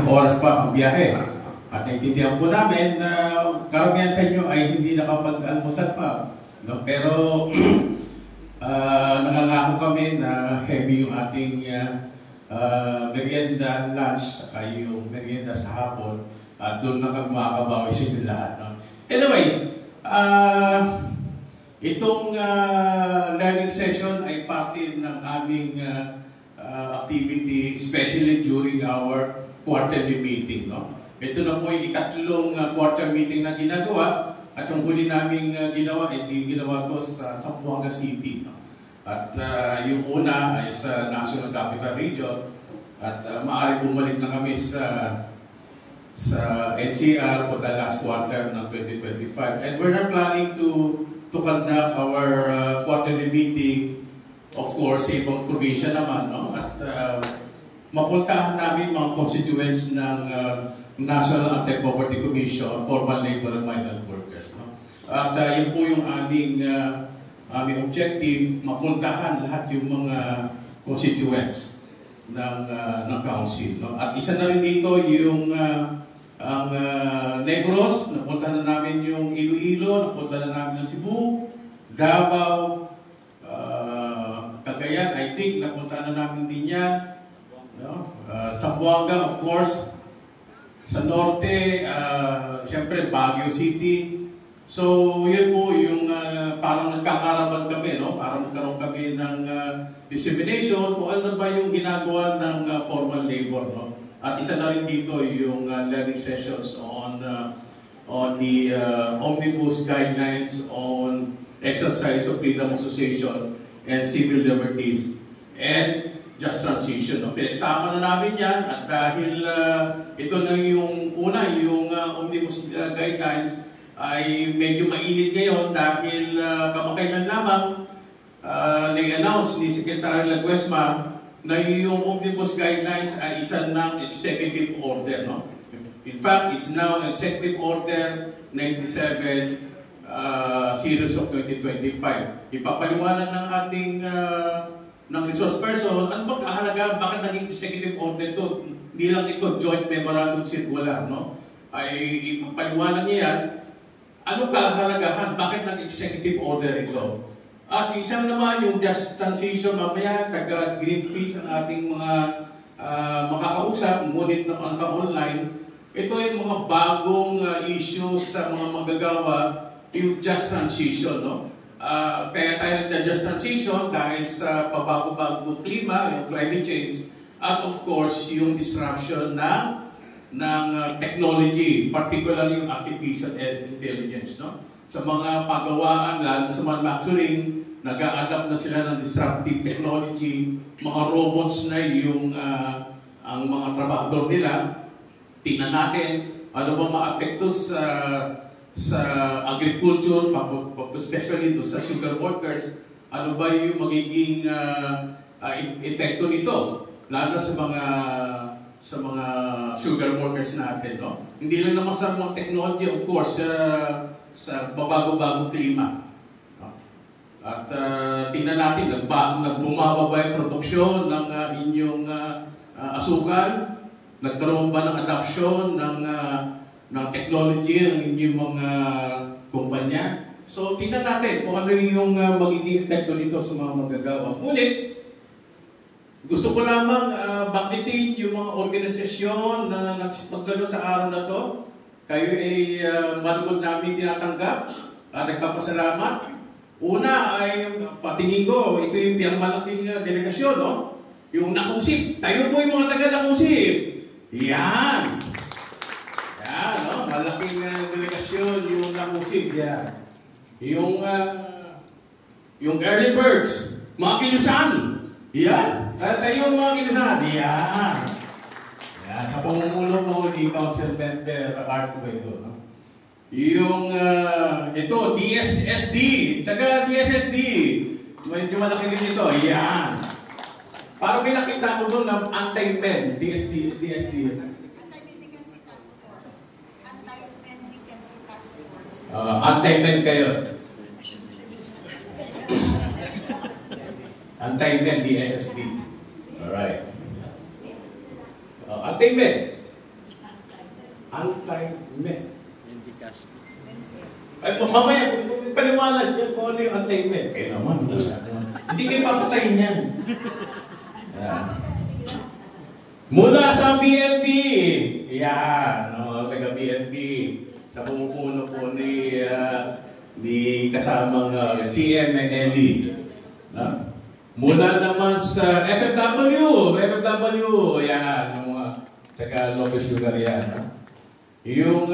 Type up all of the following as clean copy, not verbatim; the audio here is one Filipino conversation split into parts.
isang oras pa ang biyahe. At naintindihan po namin na karamihan sa inyo ay hindi nakapag-almusal pa. No? Pero nangangako kami na heavy yung ating merienda lunch, saka yung merienda sa hapon. At doon na makakabawi sa inyo lahat. No? Anyway, itong learning session ay parte ng aming activity, especially during our quarterly meeting. No? Ito na po yung ikatlong quarter meeting na ginagawa at yung huli naming ginawa, ginawa to sa Zamboanga City. No? At yung una ay sa National Capital Region at maaari bumalik na kami sa NCR for the last quarter ng 2025. And we're not planning to conduct our quarterly meeting, of course, sa ibang probinsya naman. No? At mapuntahan namin mga constituents ng National Anti-Poverty Commission, Formal Labor and Migrant Workers. No? At yun po yung aming objective, mapuntahan lahat yung mga constituents ng council. No? At isa na rin dito yung ang Negros, napunta na namin yung Iloilo, napunta na namin ang Cebu, Davao, Cagayan, I think, napunta na namin din yan. No? Zamboanga, of course. Sa Norte, siyempre, Baguio City. So, yun po yung parang nagkakaraban kami, no? Parang nagkaroon kami ng dissemination kung ano ba yung ginagawa ng formal labor, no? At isa na rin dito yung learning sessions on the Omnibus Guidelines on Exercise of Freedom of Association and Civil Liberties and Just Transition. No? Pinagsama na namin yan at dahil ito na yung una, yung Omnibus Guidelines ay medyo mainit ngayon dahil kamakailan lamang na-announce ni Secretary Laguesma na yung Omnibus Guidelines ay isa ng executive order. No? In fact, it's now Executive Order 97 series of 2025. Ipapaliwanag ng ating ng resource person, ano bang kahalaga, bakit naging executive order ito? Hindi lang ito joint memorandum circular, no? Ay ipapaliwanag niya yan, ano kahalagahan, bakit nag-executive order ito? At isang naman yung just transition, mamaya taga Greenpeace ang ating mga makakausap, ngunit na naka-online, ito yung mga bagong issues sa mga magagawa, yung just transition, no? Kaya tayo nagda-just transition dahil sa pabago-bagong klima, yung climate change, at of course, yung disruption ng technology, particularly yung artificial intelligence. No? Sa mga pagawaan, lalo sa manufacturing, nag-a-adapt na sila ng disruptive technology, mga robots na yung ang mga trabahador nila. Tingnan natin, ano bang maapekto sa agriculture, especially sa sugar workers, ano ba yung magiging epekto nito, lalo sa mga sugar workers natin, no? Hindi lang naman sa mga technology, of course, sa babago-bagong klima. No? At tingnan natin, nagbumababa yung produksyon ng inyong asukal, nagkaroon ba ng adoption ng technology ang inyong mga kumpanya. So, tingnan natin kung ano yung magiging epekto nito sa mga magagawa. Ngunit, gusto ko lamang banggitin yung mga organisasyon na nagsipagdalo sa araw na to. Kayo ay malugod namin tinatanggap at nagpapasalamat. Una ay patingin ko, ito yung pinamalaking delegasyon, no? Yung Nakusip. Tayo po yung mga taga-Nakusip. Yan! Yan, no? Malaking delegasyon yung Nakusip. Yan. Yung Early Birds. Mga Kilusan. Yan. Tayo mga Kilusan. Yan. Yan. Sa pamumulo mo ni Council Member Art Cueto, no? Yung ito, DSSD. Taga DSSD. Medyo malaki din ito. Yan. Parang may nakita ko doon na anti-men. DSD. Anti-mendicancy task force. Anti-mendicancy task force. Anti-men kayo. Anti-men, DSSD. Alright. Anti-men. Anti-med. Mendicast. Ay, mamaya, paliwanag yan kung ano yung anti-med. Eh naman, hindi kayo papatayin yan. Mula sa BNP. Yan, taga BNP. Sa pumupuno po ni kasamang CM and Ellie. Mula naman sa FFW, yan, yung mga taga Lopez Sugar yan. Yung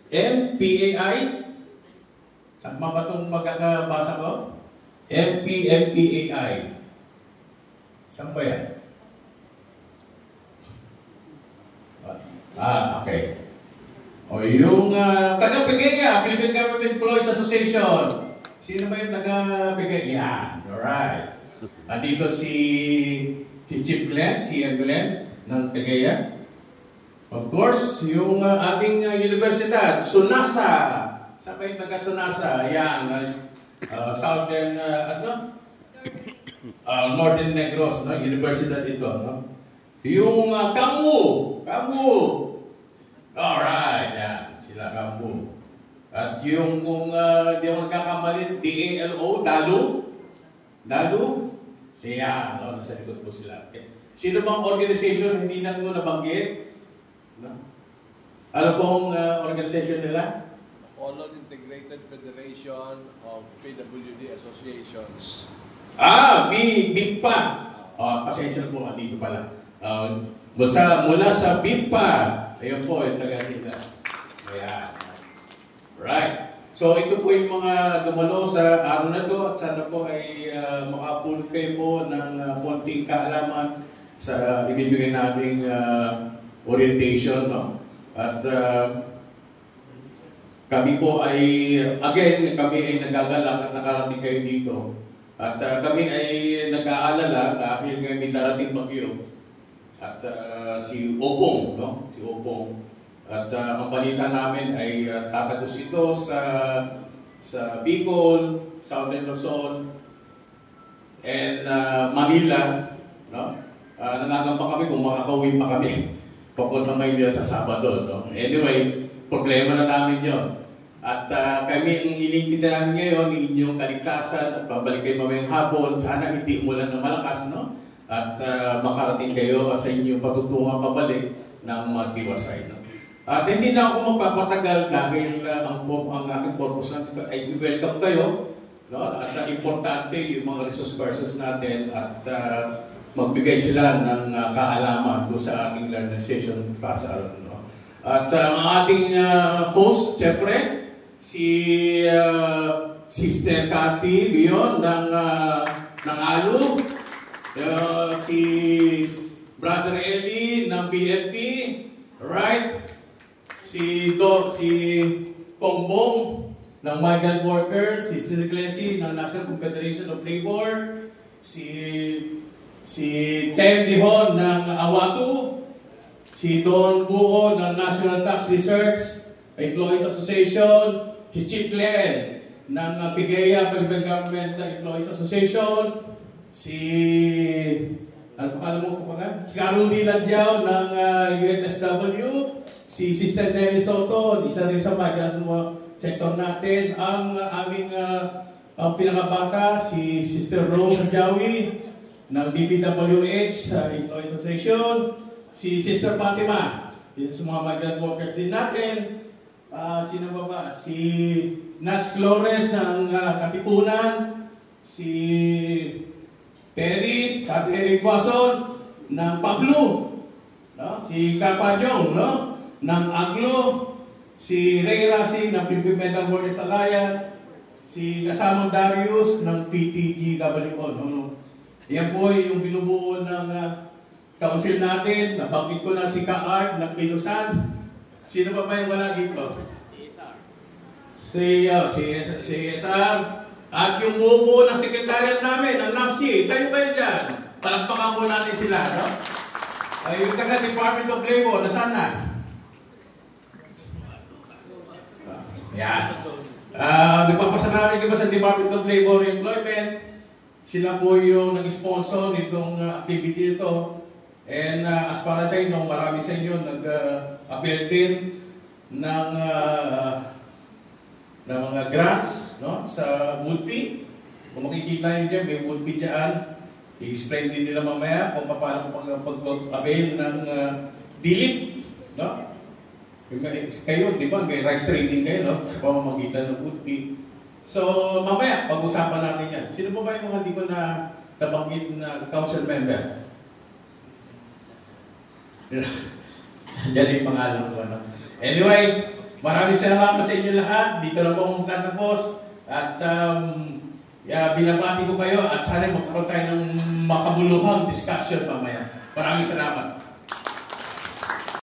MPAI, tama ba itong magkakabasa ko? MPAI. Saan ba yan? Okay. O yung taga-PGEA, Philippine Government Employees Association. Sino ba yung taga-PGEA? Yan, alright. Andito si Chief Glenn, si Glenn ng PGEA. Of course, yung ating universidad, SUNASA. Saan ba yung taga-SUNASA? Yan, Southern, Northern Negros, no? Universidad ito, no? Yung KAMU. Alright, yan. Sila KAMU. At yung kung di ako nagkakamali, DALO, Dalu. Yan, no? Nasa likod po sila. Okay. Sino bang organization hindi na mo nabanggit? No? Ano pong organization nila? Bacolod Integrated Federation of PWD Associations. BIPA. Pasensya po, dito pala. Mula sa BIPA. Ayun po, yung taga sila. Ayan. Right. So, ito po yung mga dumalo sa araw na ito at sana po ay makapulot kayo po ng konting kaalaman sa ibibigay nating orientation, no? At kami po ay, again, kami ay nagagalak at nakarating kayo dito. At kami ay nag-aalala dahil may darating bagyo. At si Opong, no? Si Opong. At ang balita namin ay tatagos ito sa Bicol, Southern Luzon, and Manila, no? Nangangamba kami kung makakauwi pa kami papunta Maynila sa Sabado, no? Anyway, problema na namin yon. At kami ang inikita namin ngayon, inyong kaligtasan at babalik kayo mamayang hapon. Sana hindi umulan ng malakas, no? At makarating kayo sa inyong patutungan pabalik ng Tiwasay, no? At hindi na ako magpapatagal dahil ang aking purpose na dito ay welcome kayo, no? At importante yung mga resource persons natin at magbigay sila ng kaalaman doon sa ating learning session para sa araw, no? At ang ating host, siyempre, si Sister Cathy Bion ng ALU, si Brother Eli ng BNP, right? Si Pongbong ng Migrant Workers, si Sister Clesi ng National Confederation of Labor, si Tem Dihon ng Awatu, si Don Buo ng National Tax Research Employees Association, si Chief Glenn ng PGEA, Philippine Government Employees Association, si Carol D. Landiao ng UNSW, si Sister Nelly Soto, isa rin sa migrant sector natin, ang aming pinakabata, si Sister Rose Jawi ng DPWH Employees Association, si Sister Fatima, isa sa mga migrant workers din natin. Sino ba? Si Nats Flores ng Katipunan, si Terry Quason ng Paflu, no? Si Kapajong, no? Ng Aglo, si Ray Rasi ng Philippine Metal Workers Alliance, si kasamang Darius ng PTGWO, no? Yan po yung binubuo ng council natin. Nabanggit ko na si Ka-Art ng Pilusan. Sino pa ba yung wala dito? Si SR. At yung bubuo ng sekretariat namin, ang NAPSI. Tayo ba yun dyan? Palagpakan po natin sila, no? Yung taga-Department of Labor, nasaan na? Yan. Nagpapasalamat ka ba sa Department of Labor and Employment? Sila po yung nag-sponsor nitong activity ito. And as para sa inyo, marami sa inyo nag-avail din ng mga grants, no, sa Woodpin. Kung makikita nyo dyan, may Woodpin dyan. I-explain din nila mamaya kung paano pag-avail ng DILIP, no? Kayo, di ba, may rice trading kayo, no? Sa pamamagitan ng Woodpin. So, mamaya, pag-usapan natin yan. Sino po ba yung mga di ko na nabanggit na council member? Yan yung pangalan ko, no? Anyway, maraming salamat sa inyo lahat. Dito na po akong tatapos. At binabati ko kayo at sana magkaroon tayo ng makabuluhang discussion mamaya. Maraming salamat.